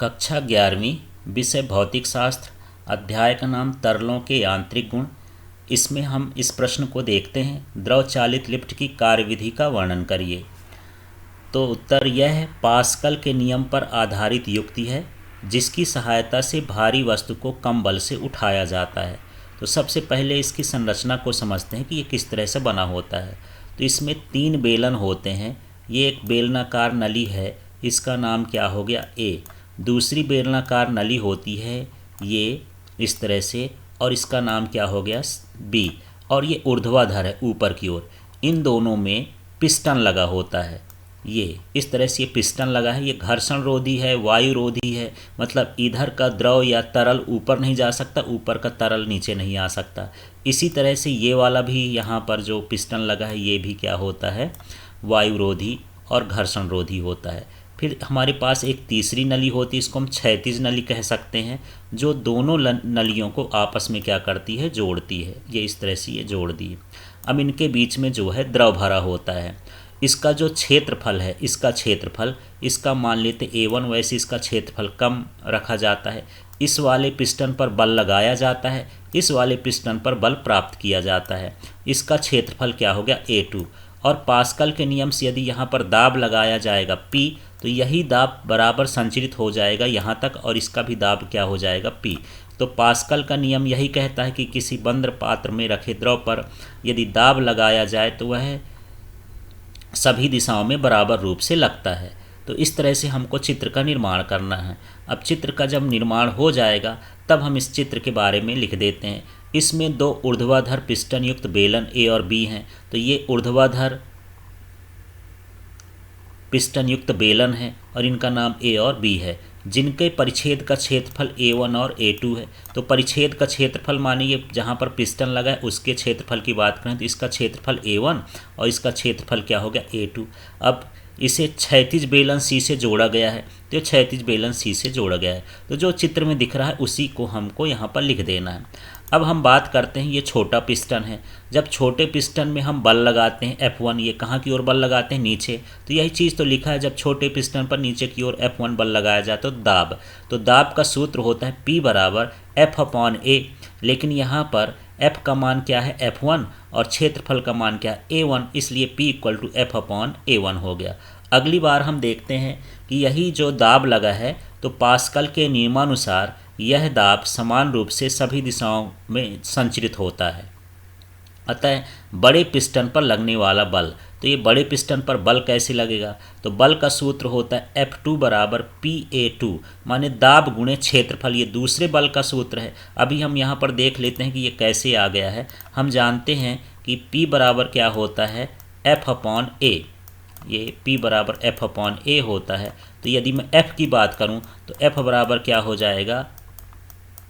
कक्षा 11वीं, विषय भौतिक शास्त्र, अध्याय का नाम तरलों के यांत्रिक गुण। इसमें हम इस प्रश्न को देखते हैं, द्रव चालित लिफ्ट की कार्यविधि का वर्णन करिए। तो उत्तर यह है, पास्कल के नियम पर आधारित युक्ति है जिसकी सहायता से भारी वस्तु को कम बल से उठाया जाता है। तो सबसे पहले इसकी संरचना को समझते हैं कि ये किस तरह से बना होता है। तो इसमें 3 बेलन होते हैं। ये एक बेलनाकार नली है, इसका नाम क्या हो गया, ए। दूसरी बेलनाकार नली होती है ये इस तरह से, और इसका नाम क्या हो गया, बी। और ये ऊर्ध्वाधर है ऊपर की ओर। इन दोनों में पिस्टन लगा होता है। ये इस तरह से ये पिस्टन लगा है। ये घर्षण रोधी है, वायु रोधी है, मतलब इधर का द्रव या तरल ऊपर नहीं जा सकता, ऊपर का तरल नीचे नहीं आ सकता। इसी तरह से ये वाला भी यहाँ पर जो पिस्टन लगा है ये भी क्या होता है, वायु रोधी और घर्षण रोधी होता है। फिर हमारे पास एक तीसरी नली होती है, इसको हम क्षैतिज नली कह सकते हैं, जो दोनों नलियों को आपस में क्या करती है, जोड़ती है। ये इस तरह से ये जोड़ दी है। अब इनके बीच में जो है द्रव भरा होता है। इसका जो क्षेत्रफल है, इसका क्षेत्रफल, इसका मान लेते A1, वैसे इसका क्षेत्रफल कम रखा जाता है। इस वाले पिस्टन पर बल लगाया जाता है, इस वाले पिस्टन पर बल प्राप्त किया जाता है। इसका क्षेत्रफल क्या हो गया, A2। और पास्कल के नियम से यदि यहाँ पर दाब लगाया जाएगा P, तो यही दाब बराबर संचरित हो जाएगा यहाँ तक, और इसका भी दाब क्या हो जाएगा, P। तो पास्कल का नियम यही कहता है कि किसी बंद पात्र में रखे द्रव पर यदि दाब लगाया जाए तो वह सभी दिशाओं में बराबर रूप से लगता है। तो इस तरह से हमको चित्र का निर्माण करना है। अब चित्र का जब निर्माण हो जाएगा तब हम इस चित्र के बारे में लिख देते हैं। इसमें 2 ऊर्ध्वाधर पिस्टन युक्त बेलन A और B हैं। तो ये ऊर्ध्वाधर पिस्टन युक्त बेलन है और इनका नाम A और B है, जिनके परिच्छेद का क्षेत्रफल A1 और A2 है। तो परिच्छेद का क्षेत्रफल माने ये जहाँ पर पिस्टन लगा है उसके क्षेत्रफल की बात करें तो इसका क्षेत्रफल A1 और इसका क्षेत्रफल क्या हो गया, A2। अब इसे क्षैतिज बेलन C से जोड़ा गया है, तो क्षैतिज बेलन C से जोड़ा गया है। तो जो चित्र में दिख रहा है उसी को हमको यहाँ पर लिख देना है। अब हम बात करते हैं, ये छोटा पिस्टन है। जब छोटे पिस्टन में हम बल लगाते हैं F1, ये कहाँ की ओर बल लगाते हैं, नीचे। तो यही चीज़ तो लिखा है, जब छोटे पिस्टन पर नीचे की ओर F1 बल लगाया जाए तो दाब। तो दाब का सूत्र होता है P बराबर F/A। लेकिन यहाँ पर F का मान क्या है, F1, और क्षेत्रफल का मान क्या है, A1, इसलिए P = F/A1 हो गया। अगली बार हम देखते हैं कि यही जो दाब लगा है, तो पास्कल के नियमानुसार यह दाब समान रूप से सभी दिशाओं में संचरित होता है। अतः बड़े पिस्टन पर लगने वाला बल, तो ये बड़े पिस्टन पर बल कैसे लगेगा, तो बल का सूत्र होता है F2 बराबर PA2, माने दाब गुणे क्षेत्रफल। ये दूसरे बल का सूत्र है। अभी हम यहाँ पर देख लेते हैं कि ये कैसे आ गया है। हम जानते हैं कि P बराबर क्या होता है, F/A। ये P बराबर F/A होता है। तो यदि मैं F की बात करूँ तो F बराबर क्या हो जाएगा,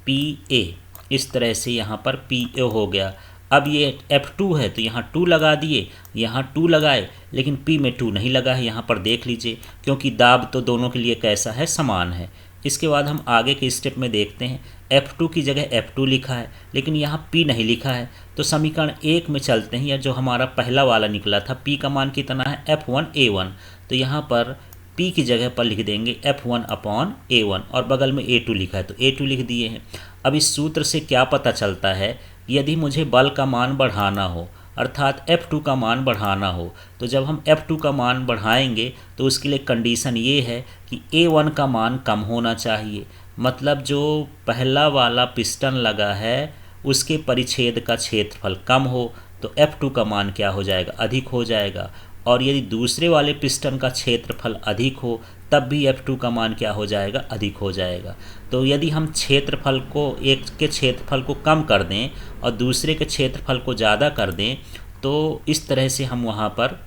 PA। इस तरह से यहाँ पर PA हो गया। अब ये F2 है तो यहाँ 2 लगा दिए, यहाँ 2 लगाए, लेकिन P में 2 नहीं लगा है। यहाँ पर देख लीजिए, क्योंकि दाब तो दोनों के लिए कैसा है, समान है। इसके बाद हम आगे के स्टेप में देखते हैं। F2 की जगह F2 लिखा है, लेकिन यहाँ P नहीं लिखा है। तो समीकरण 1 में चलते हैं, या जो हमारा पहला वाला निकला था, P का मान कितना है, F1A1। तो यहाँ पर P की जगह पर लिख देंगे F1/A1, और बगल में A2 लिखा है तो A2 लिख दिए हैं। अब इस सूत्र से क्या पता चलता है, यदि मुझे बल का मान बढ़ाना हो, अर्थात F2 का मान बढ़ाना हो, तो जब हम F2 का मान बढ़ाएंगे तो उसके लिए कंडीशन ये है कि A1 का मान कम होना चाहिए। मतलब जो पहला वाला पिस्टन लगा है उसके परिच्छेद का क्षेत्रफल कम हो तो F2 का मान क्या हो जाएगा, अधिक हो जाएगा। और यदि दूसरे वाले पिस्टन का क्षेत्रफल अधिक हो तब भी F2 का मान क्या हो जाएगा, अधिक हो जाएगा। तो यदि हम क्षेत्रफल को, एक के क्षेत्रफल को कम कर दें और दूसरे के क्षेत्रफल को ज़्यादा कर दें, तो इस तरह से हम वहाँ पर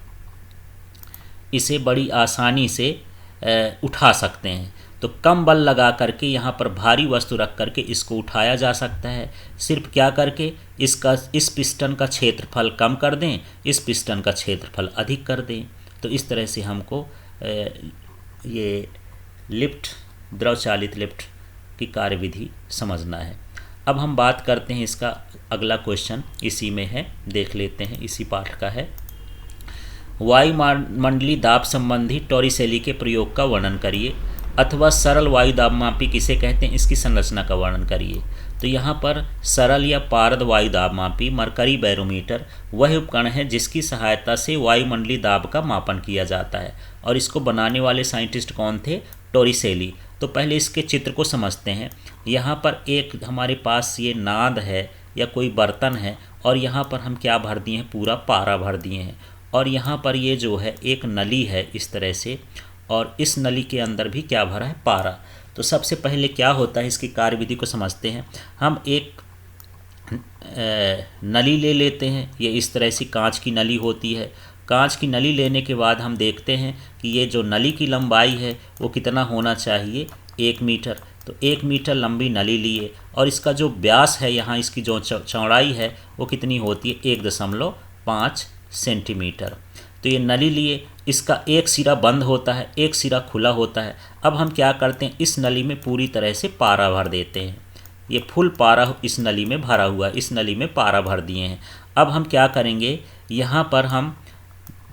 इसे बड़ी आसानी से उठा सकते हैं। तो कम बल लगा करके यहाँ पर भारी वस्तु रख करके इसको उठाया जा सकता है। सिर्फ क्या करके, इस पिस्टन का क्षेत्रफल कम कर दें, इस पिस्टन का क्षेत्रफल अधिक कर दें। तो इस तरह से हमको ये लिफ्ट, द्रव चालित लिफ्ट की कार्यविधि समझना है। अब हम बात करते हैं, इसका अगला क्वेश्चन इसी में है, देख लेते हैं, इसी पाठ का है। वायुमंडलीय दाब संबंधी टॉरिसेली के प्रयोग का वर्णन करिए। अथवा सरल वायु दाबमापी किसे कहते हैं, इसकी संरचना का वर्णन करिए। तो यहाँ पर सरल या पारद वायु दाबमापी मरकरी बैरोमीटर वह उपकरण है जिसकी सहायता से वायुमंडलीय दाब का मापन किया जाता है, और इसको बनाने वाले साइंटिस्ट कौन थे, टोरिसेली। तो पहले इसके चित्र को समझते हैं। यहाँ पर एक हमारे पास ये नाद है या कोई बर्तन है, और यहाँ पर हम क्या भर दिए हैं, पूरा पारा भर दिए हैं, और यहाँ पर ये जो है एक नली है इस तरह से, और इस नली के अंदर भी क्या भरा है, पारा। तो सबसे पहले क्या होता है, इसकी कार्यविधि को समझते हैं। हम एक नली ले लेते हैं, ये इस तरह से कांच की नली होती है। कांच की नली लेने के बाद हम देखते हैं कि ये जो नली की लंबाई है वो कितना होना चाहिए, 1 मीटर। तो 1 मीटर लंबी नली लिए, और इसका जो व्यास है, यहाँ इसकी जो चौड़ाई है वो कितनी होती है, 1.5 सेंटीमीटर। तो ये नली लिए, इसका एक सिरा बंद होता है, एक सिरा खुला होता है। अब हम क्या करते हैं, इस नली में पूरी तरह से पारा भर देते हैं। ये फुल पारा इस नली में भरा हुआ है, इस नली में पारा भर दिए हैं। अब हम क्या करेंगे, यहाँ पर हम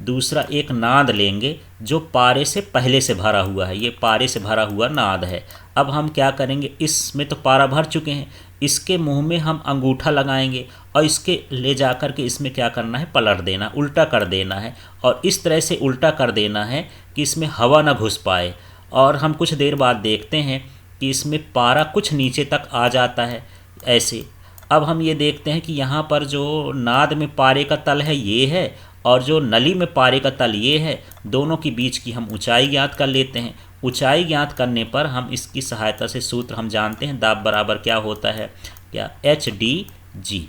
दूसरा एक नाद लेंगे जो पारे से पहले से भरा हुआ है, ये पारे से भरा हुआ नाद है। अब हम क्या करेंगे, इसमें तो पारा भर चुके हैं, इसके मुंह में हम अंगूठा लगाएंगे, और इसके ले जाकर के इसमें क्या करना है, पलट देना, उल्टा कर देना है, और इस तरह से उल्टा कर देना है कि इसमें हवा ना घुस पाए। और हम कुछ देर बाद देखते हैं कि इसमें पारा कुछ नीचे तक आ जाता है ऐसे। अब हम ये देखते हैं कि यहाँ पर जो नाद में पारे का तल है ये है, और जो नली में पारे का तल ये है। दोनों के बीच की हम ऊंचाई ज्ञात कर लेते हैं। ऊंचाई ज्ञात करने पर हम इसकी सहायता से सूत्र हम जानते हैं, दाब बराबर क्या होता है, क्या, HDG।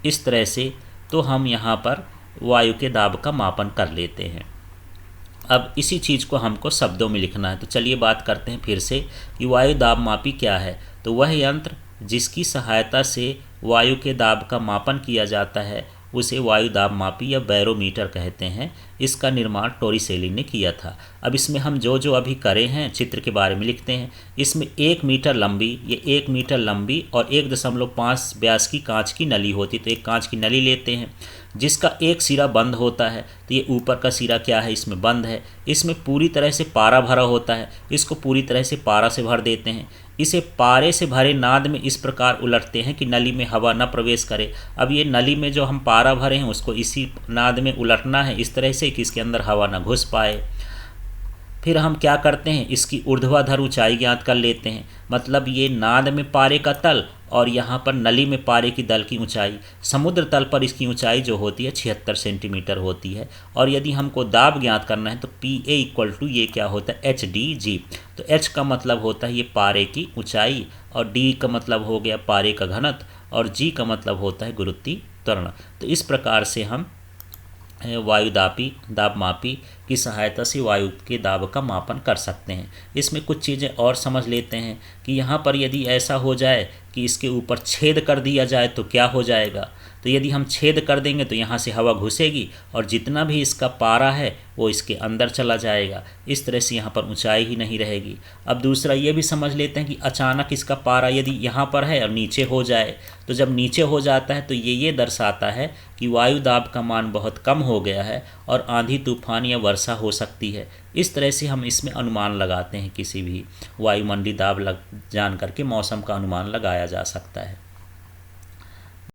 इस तरह से तो हम यहाँ पर वायु के दाब का मापन कर लेते हैं। अब इसी चीज़ को हमको शब्दों में लिखना है। तो चलिए बात करते हैं फिर से कि वायु दाब मापी क्या है। तो वह यंत्र जिसकी सहायता से वायु के दाब का मापन किया जाता है उसे वायु दाब मापी या बैरोमीटर कहते हैं। इसका निर्माण टोरिसेली ने किया था। अब इसमें हम जो जो अभी करे हैं चित्र के बारे में लिखते हैं। इसमें 1 मीटर लंबी, ये 1 मीटर लंबी और 1.5 व्यास की कांच की नली होती। तो एक कांच की नली लेते हैं जिसका एक सिरा बंद होता है। तो ये ऊपर का सिरा क्या है, इसमें बंद है। इसमें पूरी तरह से पारा भरा होता है, इसको पूरी तरह से पारा से भर देते हैं। इसे पारे से भरे नाद में इस प्रकार उलटते हैं कि नली में हवा न प्रवेश करे। अब ये नली में जो हम पारा भरे हैं उसको इसी नाद में उलटना है इस तरह से कि इसके अंदर हवा न घुस पाए। फिर हम क्या करते हैं, इसकी ऊर्ध्वाधर ऊंचाई ज्ञात कर लेते हैं। मतलब ये नाद में पारे का तल और यहाँ पर नली में पारे की दल की ऊंचाई। समुद्र तल पर इसकी ऊंचाई जो होती है 76 सेंटीमीटर होती है। और यदि हमको दाब ज्ञात करना है तो PA = ये क्या होता है, HDG। तो H का मतलब होता है ये पारे की ऊंचाई, और D का मतलब हो गया पारे का घनत्व, और G का मतलब होता है गुरुत्वीय त्वरण। तो इस प्रकार से हम वायु दाब मापी की सहायता से वायु के दाब का मापन कर सकते हैं। इसमें कुछ चीज़ें और समझ लेते हैं कि यहाँ पर यदि ऐसा हो जाए कि इसके ऊपर छेद कर दिया जाए तो क्या हो जाएगा। तो यदि हम छेद कर देंगे तो यहाँ से हवा घुसेगी और जितना भी इसका पारा है वो इसके अंदर चला जाएगा। इस तरह से यहाँ पर ऊंचाई ही नहीं रहेगी। अब दूसरा ये भी समझ लेते हैं कि अचानक इसका पारा यदि यहाँ पर है और नीचे हो जाए, तो जब नीचे हो जाता है तो ये दर्शाता है कि वायु दाब का मान बहुत कम हो गया है और आंधी तूफान या वर्षा हो सकती है। इस तरह से हम इसमें अनुमान लगाते हैं। किसी भी वायुमंडलीय दाब जान करके मौसम का अनुमान लगाया जा सकता है।